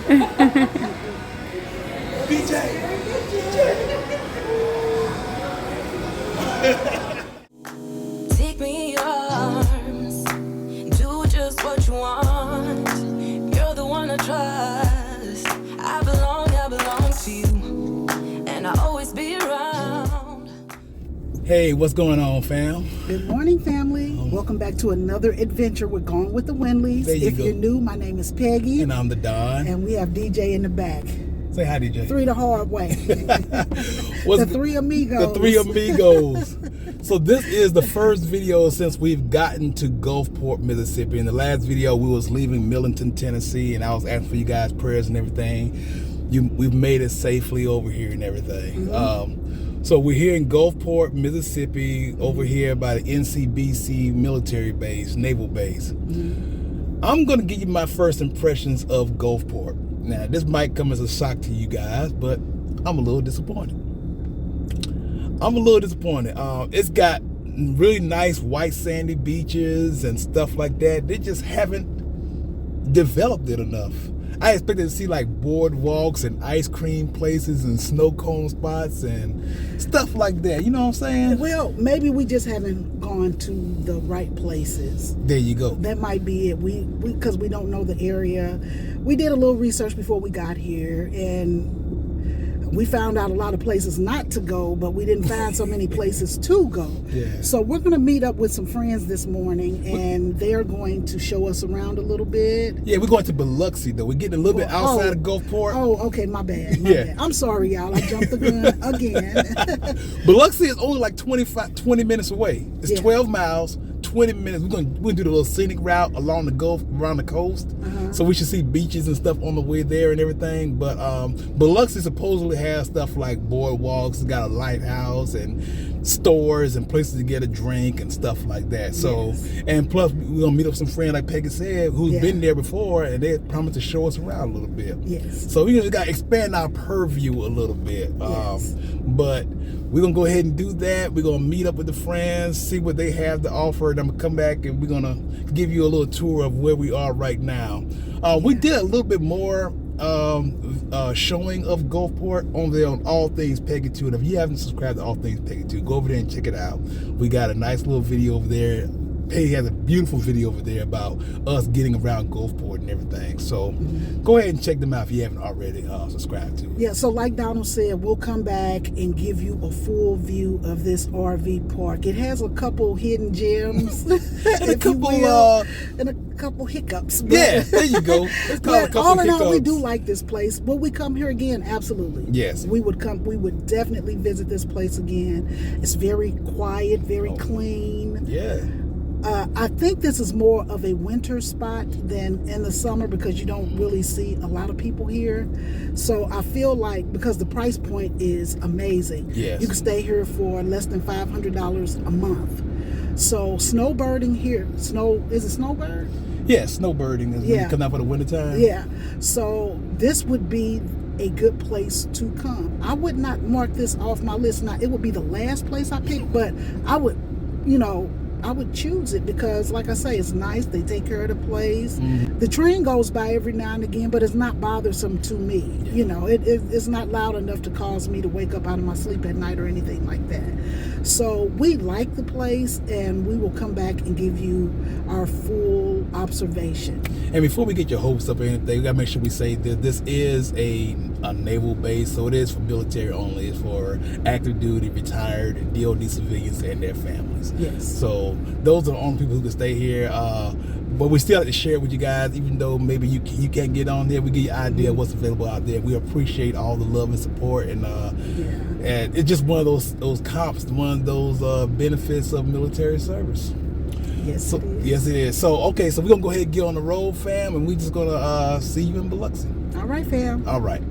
Take me in your arms, do just what you want. You're the one I trust. I belong to you, and I'll always be around. Hey, what's going on, fam? Good morning, family. Welcome back to another adventure with Gone with the Winleys. There you If go. you're new, my name is Peggy. And I'm the Don. And we have DJ in the back. Say hi, DJ. Three the hard way. What's The three amigos. The three amigos. So this is the first video since we've gotten to Gulfport, Mississippi. In the last video, we was leaving Millington, Tennessee, and I was asking for you guys' prayers and everything. We've made it safely over here and everything. Mm-hmm. So we're here in Gulfport, Mississippi, over here by the NCBC military base, naval base. Mm-hmm. I'm going to give you my first impressions of Gulfport. Now, this might come as a shock to you guys, but I'm a little disappointed. It's got really nice white sandy beaches and stuff like that. They just haven't developed it enough. I expected to see like boardwalks and ice cream places and snow cone spots and stuff like that. You know what I'm saying? Well, maybe we just haven't gone to the right places. There you go. That might be it. We because we don't know the area. We did a little research before we got here, and we found out a lot of places not to go, but we didn't find so many places to go. Yeah. So we're going to meet up with some friends this morning, and they're going to show us around a little bit. Yeah, we're going to Biloxi, though. We're getting a little bit outside of Gulfport. Oh, okay, my bad. Yeah. I'm sorry, y'all. I jumped the gun again. Biloxi is only like 20 minutes away. It's 12 miles. 20 minutes. We're gonna do the little scenic route along the Gulf, around the coast. So we should see beaches and stuff on the way there and everything. But Biloxi supposedly has stuff like boardwalks. It's got a lighthouse and stores and places to get a drink and stuff like that. So, and plus we're gonna meet up some friend like Peggy said, who's been there before, and they promised to show us around a little bit. Yes. So we just gotta expand our purview a little bit. Yes. But we're gonna go ahead and do that. We're gonna meet up with the friends, see what they have to offer, and I'm gonna come back and we're gonna give you a little tour of where we are right now. We did a little bit more showing of Gulfport on there on All Things Peggy 2. And if you haven't subscribed to All Things Peggy 2, go over there and check it out. We got a nice little video over there. Peggy has a beautiful video over there about us getting around Gulfport and everything. So go ahead and check them out if you haven't already subscribed to it. Yeah, so like Donald said, we'll come back and give you a full view of this RV park. It has a couple hidden gems, And a couple, and a couple hiccups. But, yeah, there you go. But all in all, we do like this place. Will we come here again? Absolutely. Yes. We would come. We would definitely visit this place again. It's very quiet, very clean. Yeah. I think this is more of a winter spot than in the summer because you don't really see a lot of people here. So I feel like because the price point is amazing, Yes. you can stay here for less than $500 a month. So snowbirding here, is it snowbird? Yeah, snowbirding is when you come out for the wintertime. Yeah. So this would be a good place to come. I would not mark this off my list. Now, it would be the last place I picked, but I would, I would choose it because, like I say, it's nice. They take care of the place. The train goes by every now and again, but it's not bothersome to me. It's not loud enough to cause me to wake up out of my sleep at night or anything like that. So we like the place, and we will come back and give you our full observation. And before we get your hopes up or anything, we gotta make sure we say that this is a naval base, so it is for military only. It's for active duty, retired, and DOD civilians and their families. Yes. So those are the only people who can stay here. But we still have to share it with you guys, even though maybe you can't get on there. We give you an idea of what's available out there. We appreciate all the love and support, and it's just one of those comps, one of those benefits of military service. Yes, it is. Yes, it is. So, okay, so we're going to go ahead and get on the road, fam, and we're just going to see you in Biloxi. All right, fam. All right.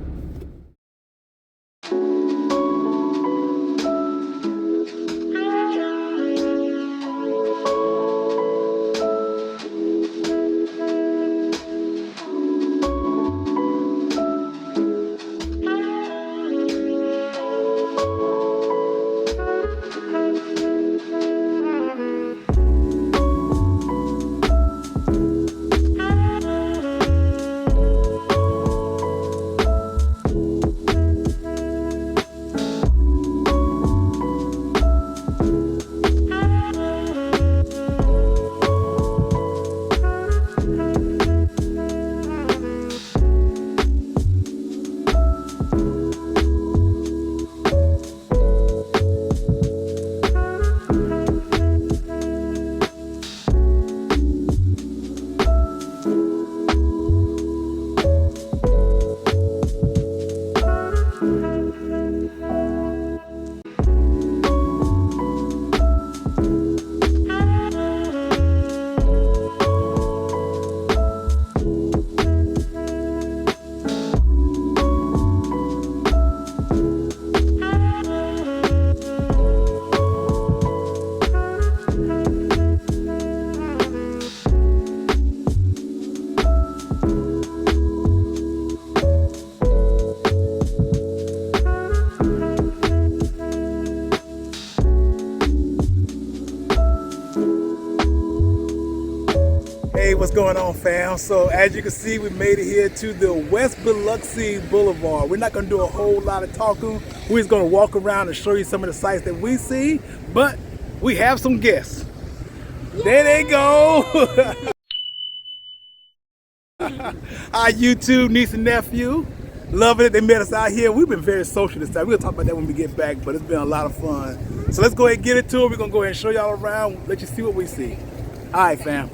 going on, fam? So as you can see, we made it here to the West Biloxi Boulevard. We're not going to do a whole lot of talking. We're just going to walk around and show you some of the sights that we see. But we have some guests. There they go. Our YouTube niece and nephew. Loving it. They met us out here. We've been very social this time. We're going to talk about that when we get back, but it's been a lot of fun. So let's go ahead and get into it. We're going to go ahead and show y'all around, let you see what we see. All right, fam.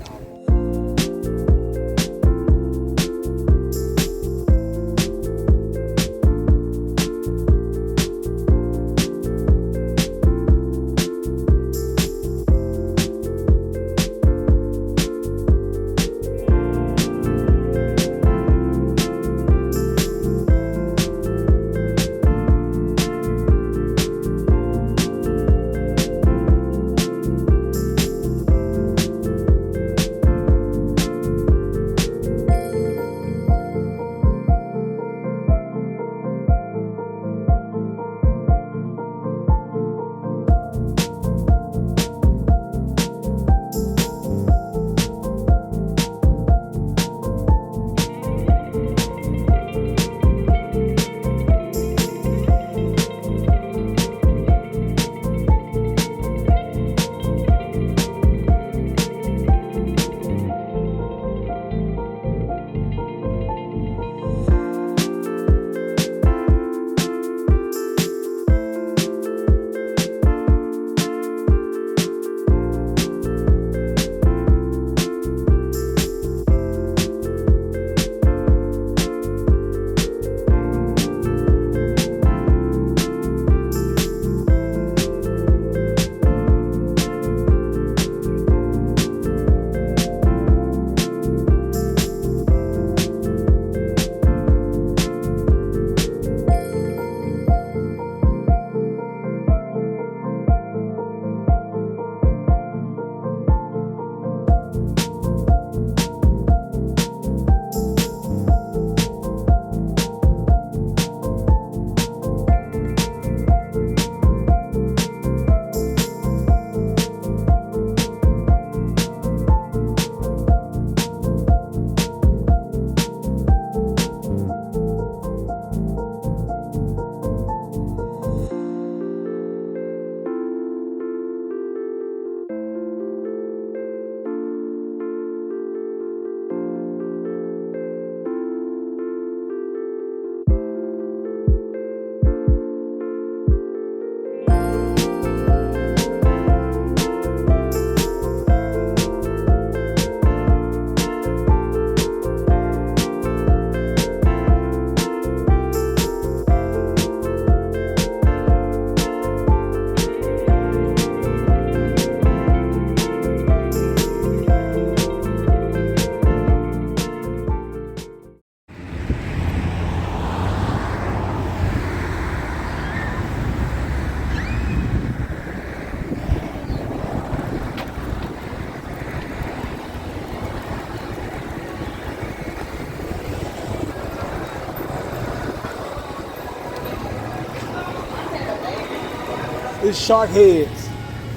It's Shark Heads.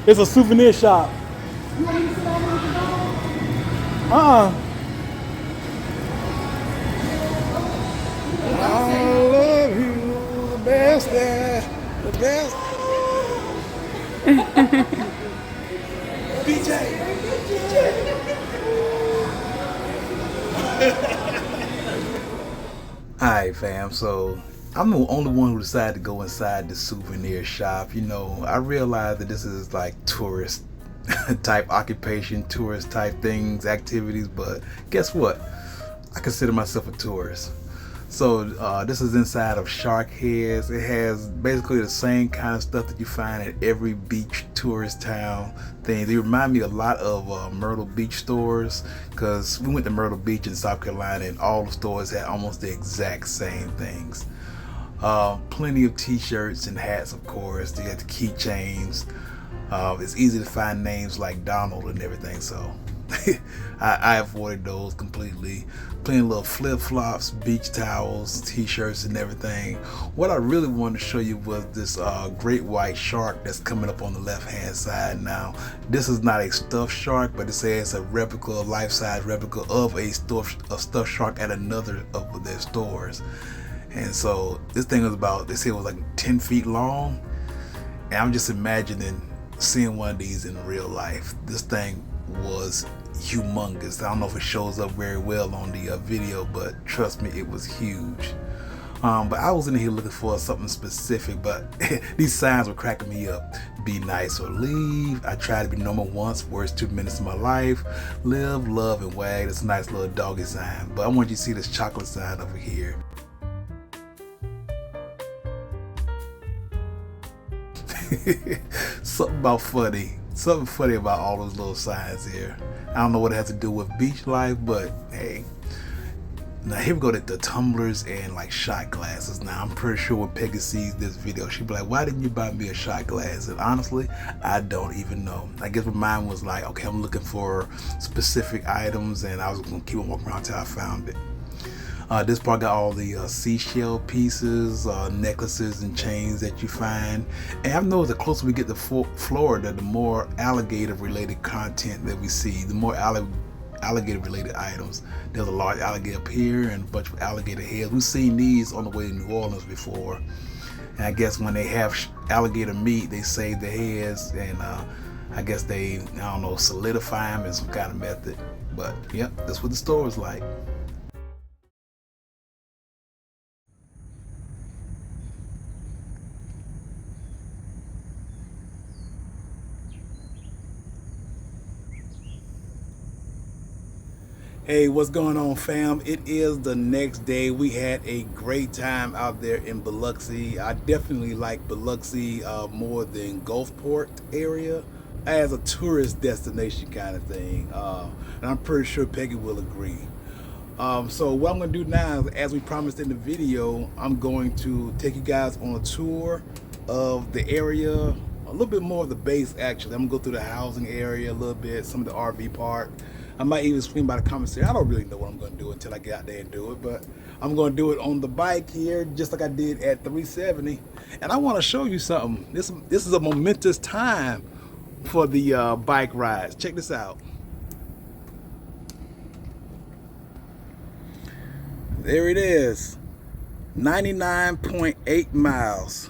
It's a souvenir shop. I love you the best, the best. DJ. Alright, fam, so I'm the only one who decided to go inside the souvenir shop. You know, I realized that this is like tourist type occupation, tourist type things, activities, but guess what? I consider myself a tourist. So this is inside of Shark Heads. It has basically the same kind of stuff that you find at every beach tourist town thing. They remind me a lot of Myrtle Beach stores, because we went to Myrtle Beach in South Carolina and all the stores had almost the exact same things. Plenty of t-shirts and hats, of course. They got the keychains. It's easy to find names like Donald and everything, so I avoided those completely. Plenty of little flip-flops, beach towels, t-shirts and everything. What I really wanted to show you was this great white shark that's coming up on the left hand side now. This is not a stuffed shark, but it says a replica, a life-size replica of a stuffed shark at another of their stores. And so this thing was about, they say it was like 10 feet long. And I'm just imagining seeing one of these in real life. This thing was humongous. I don't know if it shows up very well on the video, but trust me, it was huge. But I was in here looking for something specific, but these signs were cracking me up. Be nice or leave. I tried to be normal once, worst 2 minutes of my life. Live, love, and wag. That's a nice little doggy sign. But I want you to see this chocolate sign over here. Something funny about all those little signs here. I don't know what it has to do with beach life, but hey. Now here we go to the tumblers and like shot glasses. Now I'm pretty sure when Peggy sees this video, she'll be like, why didn't you buy me a shot glass? And honestly, I don't even know. I guess my mind was like, okay, I'm looking for specific items, and I was gonna keep on walking around until I found it. This part got all the seashell pieces, necklaces and chains that you find. And I've noticed the closer we get to Florida, the more alligator related content that we see, the more alligator related items. There's a large alligator up here and a bunch of alligator heads. We've seen these on the way to New Orleans before. And I guess when they have alligator meat, they save the heads, and I guess they, I don't know, solidify them in some kind of method. But yep, that's what the store is like. Hey, what's going on, fam? It is the next day. We had a great time out there in Biloxi. I definitely like Biloxi more than Gulfport area as a tourist destination kind of thing. And I'm pretty sure Peggy will agree. So what I'm going to do now, as we promised in the video, I'm going to take you guys on a tour of the area, a little bit more of the base actually. I'm going to go through the housing area a little bit, some of the RV park. I might even swing by the commissary. I don't really know what I'm going to do until I get out there and do it, but I'm going to do it on the bike here, just like I did at 370. And I want to show you something. This is a momentous time for the bike rides. Check this out. There it is, 99.8 miles.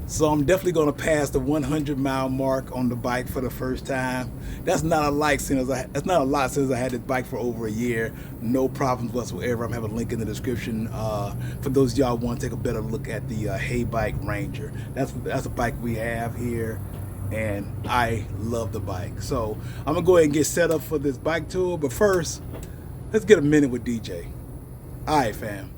So I'm definitely going to pass the 100-mile mark on the bike for the first time. That's not a lot since I had this bike for over a year. No problems whatsoever. I'm having a link in the description for those of y'all who want to take a better look at the Hay Bike Ranger. That's a bike we have here, and I love the bike. So I'm gonna go ahead and get set up for this bike tour. But first, let's get a minute with DJ. All right, fam.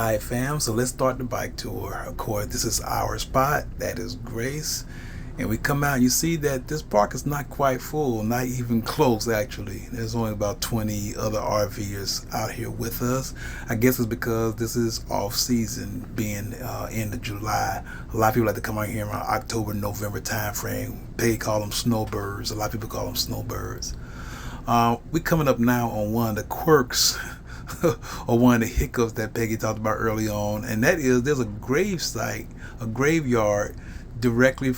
Alright fam, so let's start the bike tour. Of course, this is our spot, that is Grace. And we come out, you see that this park is not quite full, not even close actually. There's only about 20 other RVers out here with us. I guess it's because this is off season, being end of July. A lot of people like to come out here around October, November time frame. They call them snowbirds. A lot of people call them snowbirds. We coming up now on one of the quirks or one of the hiccups that Peggy talked about early on, and that is there's a grave site, a graveyard directly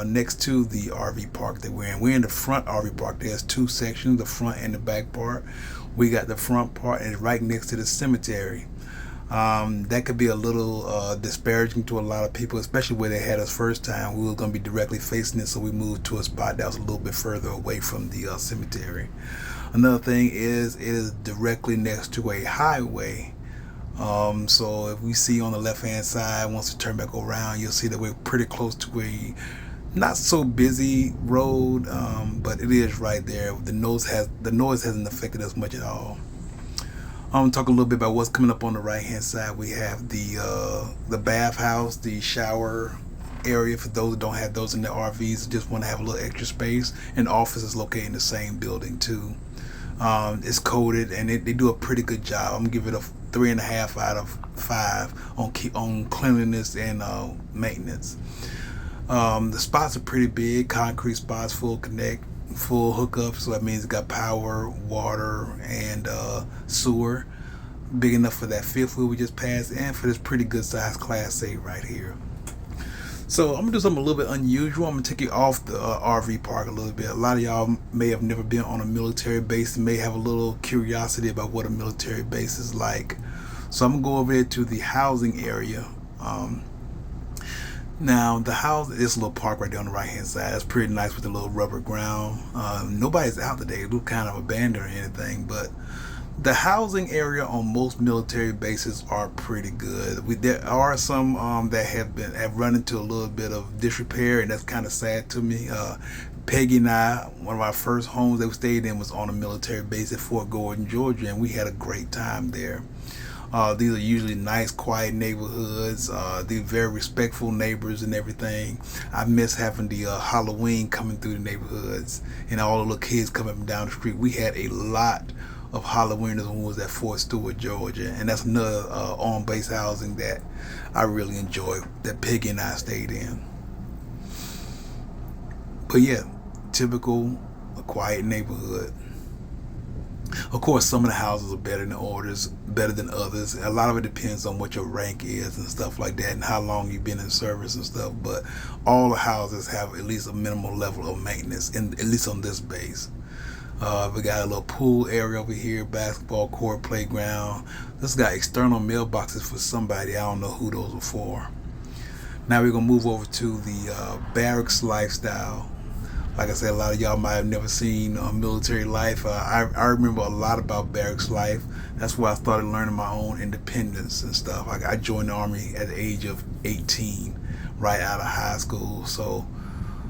next to the RV park that we're in. We're in the front RV park. There's two sections, the front and the back part. We got the front part and it's right next to the cemetery. That could be a little disparaging to a lot of people, especially where they had us first time. We were going to be directly facing it, so we moved to a spot that was a little bit further away from the cemetery. Another thing is, it is directly next to a highway. So if we see on the left hand side, once we turn back around, you'll see that we're pretty close to a not so busy road, but it is right there. The noise hasn't affected us much at all. I'm gonna talk a little bit about what's coming up on the right hand side. We have the bathhouse, the shower area for those that don't have those in their RVs, just want to have a little extra space. And the office is located in the same building too. It's coded and they do a pretty good job. I'm gonna give it a 3.5 out of 5 on cleanliness and maintenance. The spots are pretty big, concrete spots, full connect, full hookup, so that means it got power, water, and sewer. Big enough for that fifth wheel we just passed, and for this pretty good size Class A right here. So I'm gonna do something a little bit unusual. I'm gonna take you off the RV park a little bit. A lot of y'all may have never been on a military base and may have a little curiosity about what a military base is like. So I'm gonna go over there to the housing area. Now the house, this little park right there on the right hand side, that's pretty nice with the little rubber ground. Nobody's out today. It look kind of abandoned or anything, but the housing area on most military bases are pretty good. There are some that have run into a little bit of disrepair, and that's kind of sad to me. Peggy and I, one of our first homes that we stayed in was on a military base at Fort Gordon, Georgia, and we had a great time there. These are usually nice, quiet neighborhoods. They're very respectful neighbors and everything. I miss having the Halloween coming through the neighborhoods and all the little kids coming up and down the street. We had a lot of Halloweeners when we was at Fort Stewart, Georgia, and that's another on-base housing that I really enjoy, that Peggy and I stayed in. But yeah, typical, a quiet neighborhood. Of course, some of the houses are better than others. A lot of it depends on what your rank is and stuff like that, and how long you've been in service and stuff. But all the houses have at least a minimal level of maintenance, at least on this base. We got a little pool area over here, basketball court, playground. This got external mailboxes for somebody. I don't know who those are for. Now we're gonna move over to the barracks lifestyle. Like I said, a lot of y'all might have never seen military life. I remember a lot about barracks life. That's why I started learning my own independence and stuff. I joined the Army at the age of 18, right out of high school. So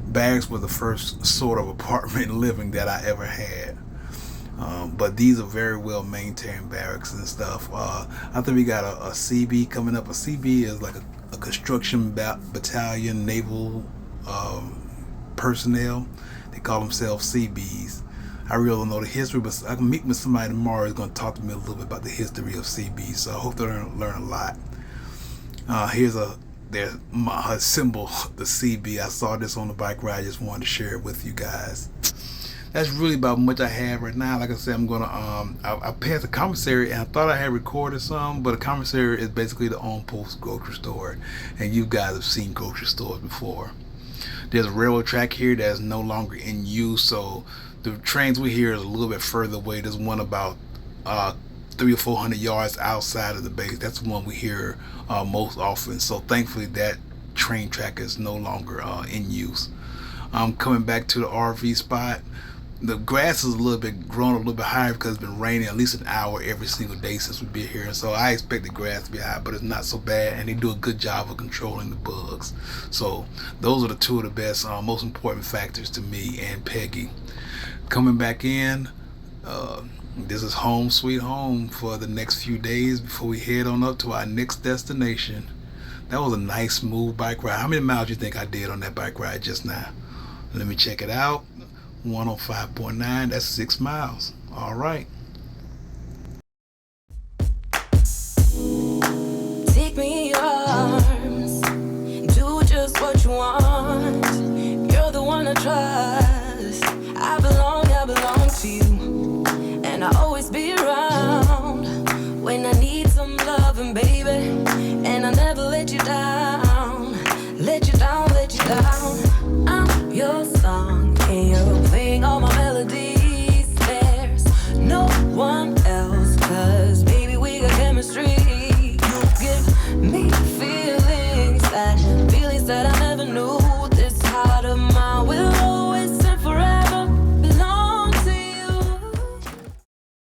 barracks was the first sort of apartment living that I ever had. But these are very well maintained barracks and stuff. I think we got a CB coming up. A CB is like a construction battalion, naval personnel. They call themselves CBs. I really don't know the history, but I can meet with somebody tomorrow who's going to talk to me a little bit about the history of CBs. So I hope they learn a lot. Here's my symbol, the CB. I saw this on the bike ride. I just wanted to share it with you guys. That's really about much I have right now. Like I said, I'm gonna I passed the commissary, and I thought I had recorded some, but a commissary is basically the on-post grocery store, and you guys have seen grocery stores before. There's a railroad track here that's no longer in use, so the trains we hear is a little bit further away. There's one about 300 or 400 yards outside of the base. That's the one we hear most often. So thankfully that train track is no longer in use. I'm coming back to the RV spot. The grass is grown a little bit higher because it's been raining at least an hour every single day since we've been here. So I expect the grass to be high, but it's not so bad, and they do a good job of controlling the bugs. So those are the two of the best, most important factors to me and Peggy. Coming back in, This is home sweet home for the next few days before we head on up to our next destination. That was a nice smooth bike ride. How many miles do you think I did on that bike ride just now? Let me check it out. 105.9, that's 6 miles. All right.